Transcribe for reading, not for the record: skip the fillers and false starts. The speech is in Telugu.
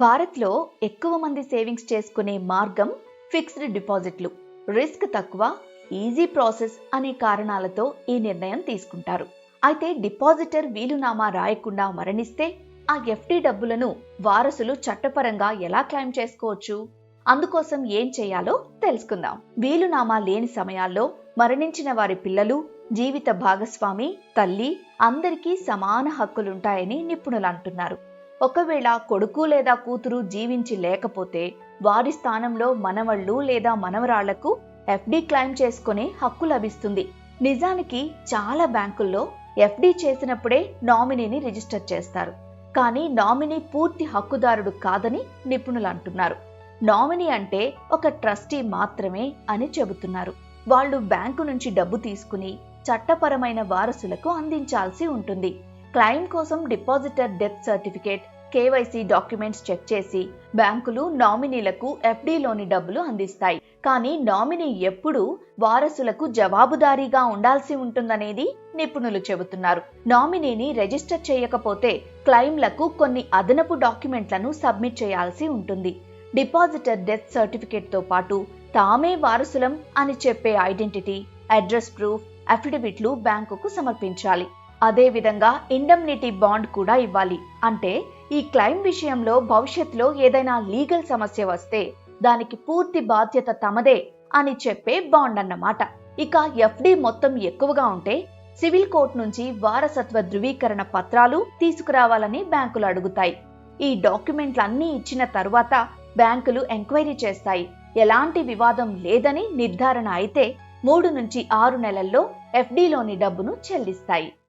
భారత్లో ఎక్కువ మంది సేవింగ్స్ చేసుకునే మార్గం ఫిక్స్డ్ డిపాజిట్లు. రిస్క్ తక్కువ, ఈజీ ప్రాసెస్ అనే కారణాలతో ఈ నిర్ణయం తీసుకుంటారు. అయితే డిపాజిటర్ వీలునామా రాయకుండా మరణిస్తే ఆ ఎఫ్డి డబ్బులను వారసులు చట్టపరంగా ఎలా క్లెయిమ్ చేసుకోవచ్చు? అందుకోసం ఏం చేయాలో తెలుసుకుందాం. వీలునామా లేని సమయాల్లో మరణించిన వారి పిల్లలు, జీవిత భాగస్వామి, తల్లి అందరికీ సమాన హక్కులుంటాయని నిపుణులు అంటున్నారు. ఒకవేళ కొడుకు లేదా కూతురు జీవించి లేకపోతే వారి స్థానంలో మనవళ్ళు లేదా మనవరాళ్లకు ఎఫ్డి క్లెయిమ్ చేసుకునే హక్కు లభిస్తుంది. నిజానికి చాలా బ్యాంకుల్లో ఎఫ్డి చేసినప్పుడే నామినీని రిజిస్టర్ చేస్తారు. కానీ నామినీ పూర్తి హక్కుదారుడు కాదని నిపుణులు అంటున్నారు. నామినీ అంటే ఒక ట్రస్టీ మాత్రమే అని చెబుతున్నారు. వాళ్ళు బ్యాంకు నుంచి డబ్బు తీసుకుని చట్టపరమైన వారసులకు అందించాల్సి ఉంటుంది. క్లెయిమ్ కోసం depositor death certificate, KYC documents check చేసి బ్యాంకులు నామినీలకు ఎఫ్డిలోని డబ్బులు అందిస్తాయి. కానీ నామినీ ఎప్పుడూ వారసులకు జవాబుదారీగా ఉండాల్సి ఉంటుందనేది నిపుణులు చెబుతున్నారు. నామినీని రిజిస్టర్ చేయకపోతే క్లెయిమ్లకు కొన్ని అదనపు డాక్యుమెంట్లను సబ్మిట్ చేయాల్సి ఉంటుంది. డిపాజిటర్ డెత్ సర్టిఫికేట్ తో పాటు తామే వారసులం అని చెప్పే ఐడెంటిటీ, అడ్రస్ ప్రూఫ్, అఫిడవిట్లు బ్యాంకుకు సమర్పించాలి. అదే విధంగా ఇండెమ్నిటీ బాండ్ కూడా ఇవ్వాలి. అంటే ఈ క్లెయిమ్ విషయంలో భవిష్యత్తులో ఏదైనా లీగల్ సమస్య వస్తే దానికి పూర్తి బాధ్యత తమదే అని చెప్పే బాండ్ అన్నమాట. ఇక ఎఫ్డి మొత్తం ఎక్కువగా ఉంటే సివిల్ కోర్టు నుంచి వారసత్వ ధృవీకరణ పత్రాలు తీసుకురావాలని బ్యాంకులు అడుగుతాయి. ఈ డాక్యుమెంట్లన్నీ ఇచ్చిన తరువాత బ్యాంకులు ఎంక్వైరీ చేస్తాయి. ఎలాంటి వివాదం లేదని నిర్ధారణ అయితే 3 నుంచి 6 నెలల్లో ఎఫ్డిలోని డబ్బును చెల్లిస్తాయి.